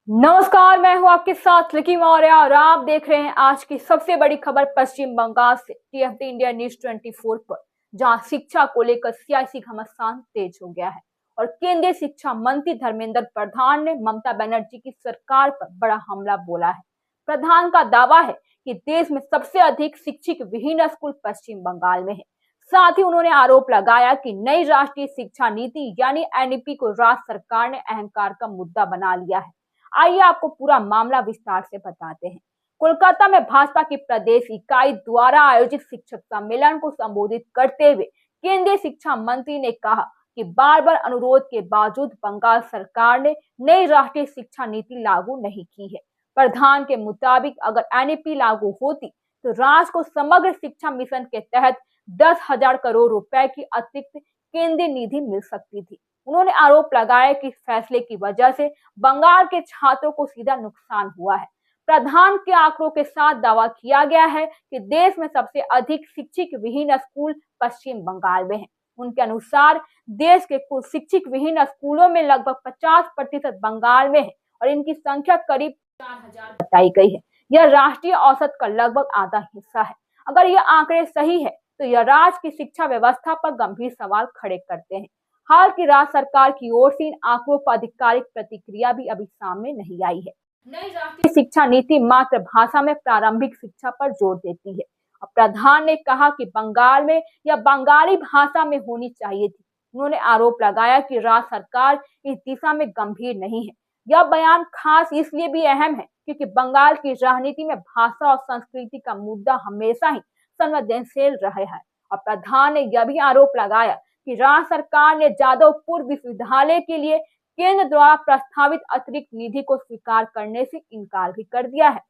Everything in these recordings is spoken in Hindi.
नमस्कार, मैं हूं आपके साथ लकी मौर्य और आप देख रहे हैं आज की सबसे बड़ी खबर पश्चिम बंगाल से टीएफडी इंडिया न्यूज 24 पर, जहां शिक्षा को लेकर सियासी घमासान तेज हो गया है और केंद्रीय शिक्षा मंत्री धर्मेंद्र प्रधान ने ममता बनर्जी की सरकार पर बड़ा हमला बोला है। प्रधान का दावा है कि देश में सबसे अधिक शिक्षक विहीन स्कूल पश्चिम बंगाल में है। साथ ही उन्होंने आरोप लगाया कि नई राष्ट्रीय शिक्षा नीति यानी एनईपी को राज्य सरकार ने अहंकार का मुद्दा बना लिया है। आइए आपको पूरा मामला विस्तार से बताते हैं। कोलकाता में भाजपा की प्रदेश इकाई द्वारा आयोजित शिक्षक सम्मेलन को संबोधित करते हुए केंद्रीय शिक्षा मंत्री ने कहा कि बार बार अनुरोध के बावजूद बंगाल सरकार ने नई राष्ट्रीय शिक्षा नीति लागू नहीं की है। प्रधान के मुताबिक अगर एनईपी लागू होती तो राज्य को समग्र शिक्षा मिशन के तहत 10,000 करोड़ रुपए की अतिरिक्त केंद्रीय निधि मिल सकती थी। उन्होंने आरोप लगाया कि फैसले की वजह से बंगाल के छात्रों को सीधा नुकसान हुआ है। प्रधान के आंकड़ों के साथ दावा किया गया है कि देश में सबसे अधिक शिक्षक विहीन स्कूल पश्चिम बंगाल में है। उनके अनुसार देश के कुल शिक्षक विहीन स्कूलों में लगभग 50% बंगाल में है और इनकी संख्या करीब 4,000 बताई गई है। यह राष्ट्रीय औसत का लगभग आधा हिस्सा है। अगर यह आंकड़े सही है तो यह राज्य की शिक्षा व्यवस्था पर गंभीर सवाल खड़े करते हैं। हाल की राज्य सरकार की ओर से इन आंकड़ों पर आधिकारिक प्रतिक्रिया भी अभी सामने नहीं आई है। नई राष्ट्रीय शिक्षा नीति मातृभाषा में प्रारंभिक शिक्षा पर जोर देती है और प्रधान ने कहा कि बंगाल में या बंगाली भाषा में होनी चाहिए थी। उन्होंने आरोप लगाया कि राज्य सरकार इस दिशा में गंभीर नहीं है। यह बयान खास इसलिए भी अहम है क्योंकि बंगाल की राजनीति में भाषा और संस्कृति का मुद्दा हमेशा ही संवेदनशील रहा है। और प्रधान ने यह भी आरोप लगाया कि राज्य सरकार ने जादवपुर विश्वविद्यालय के लिए केंद्र द्वारा प्रस्तावित अतिरिक्त निधि को स्वीकार करने से इनकार भी कर दिया है।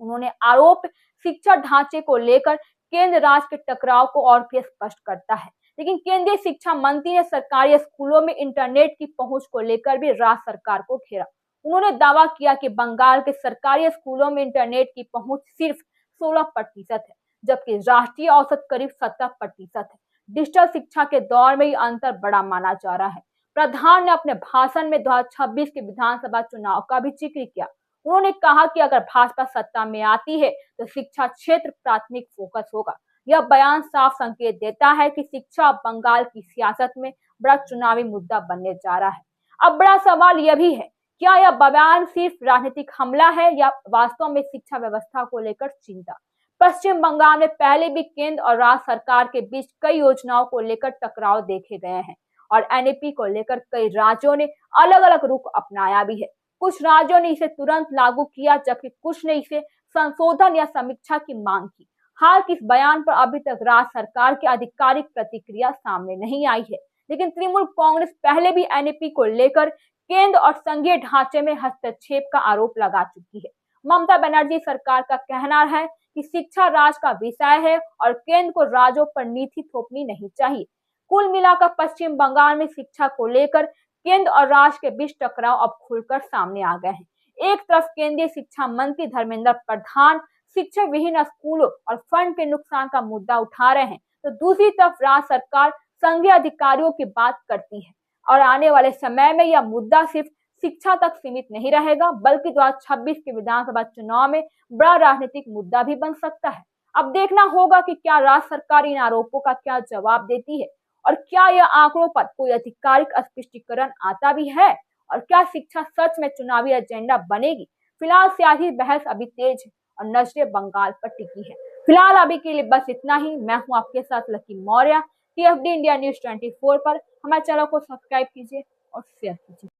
उन्होंने आरोप शिक्षा ढांचे को लेकर केंद्र राज्य के टकराव को और भी स्पष्ट करता है। लेकिन केंद्रीय शिक्षा मंत्री ने सरकारी स्कूलों में इंटरनेट की पहुंच को लेकर भी राज्य सरकार को घेरा। उन्होंने दावा किया कि बंगाल के सरकारी स्कूलों में इंटरनेट की पहुंच सिर्फ 16% है, जबकि राष्ट्रीय औसत करीब 70% है। डिजिटल शिक्षा के दौर में ये अंतर बड़ा माना जा रहा है। प्रधान ने अपने भाषण में 2026 के विधानसभा चुनाव का भी जिक्र किया। उन्होंने कहा कि अगर भाजपा सत्ता में आती है तो शिक्षा क्षेत्र प्राथमिक फोकस होगा। यह बयान साफ संकेत देता है कि शिक्षा बंगाल की सियासत में बड़ा चुनावी मुद्दा बनने जा रहा है। अब बड़ा सवाल यह भी है, क्या यह बयान सिर्फ राजनीतिक हमला है या वास्तव में शिक्षा व्यवस्था को लेकर चिंता? पश्चिम बंगाल में पहले भी केंद्र और राज्य सरकार के बीच कई योजनाओं को लेकर टकराव देखे गए हैं और एनईपी को लेकर कई राज्यों ने अलग अलग रुख अपनाया भी है। कुछ राज्यों ने इसे तुरंत लागू किया जबकि कुछ ने इसे संशोधन या समीक्षा की मांग की। हाल के इस बयान पर अभी तक राज्य सरकार की आधिकारिक प्रतिक्रिया सामने नहीं आई है, लेकिन तृणमूल कांग्रेस पहले भी एनईपी को लेकर केंद्र और संघीय ढांचे में हस्तक्षेप का आरोप लगा चुकी है। ममता बनर्जी सरकार का कहना है कि शिक्षा राज्य का विषय है और केंद्र को राज्यों पर नीति थोपनी नहीं चाहिए। कुल मिलाकर पश्चिम बंगाल में शिक्षा को लेकर केंद्र और राज्य के बीच टकराव अब खुलकर सामने आ गए हैं। एक तरफ केंद्रीय शिक्षा मंत्री धर्मेंद्र प्रधान शिक्षा विहीन स्कूलों और फंड के नुकसान का मुद्दा उठा रहे हैं, तो दूसरी तरफ राज्य सरकार संघीय अधिकारियों की बात करती है और आने वाले समय में यह मुद्दा सिर्फ शिक्षा तक सीमित नहीं रहेगा बल्कि 2026 के विधानसभा चुनाव में बड़ा राजनीतिक मुद्दा भी बन सकता है। अब देखना होगा कि क्या राज्य सरकार इन आरोपों का क्या जवाब देती है और क्या यह आंकड़ों पर कोई आधिकारिक स्पष्टीकरण आता भी है और क्या शिक्षा सच में चुनावी एजेंडा बनेगी। फिलहाल सियासी बहस अभी तेज है और नजरें बंगाल पर टिकी है। फिलहाल अभी के लिए बस इतना ही। मैं हूँ आपके साथ लकी मौर्य, टीएफडी इंडिया न्यूज 24 पर। हमारे चैनल को सब्सक्राइब कीजिए और शेयर कीजिए।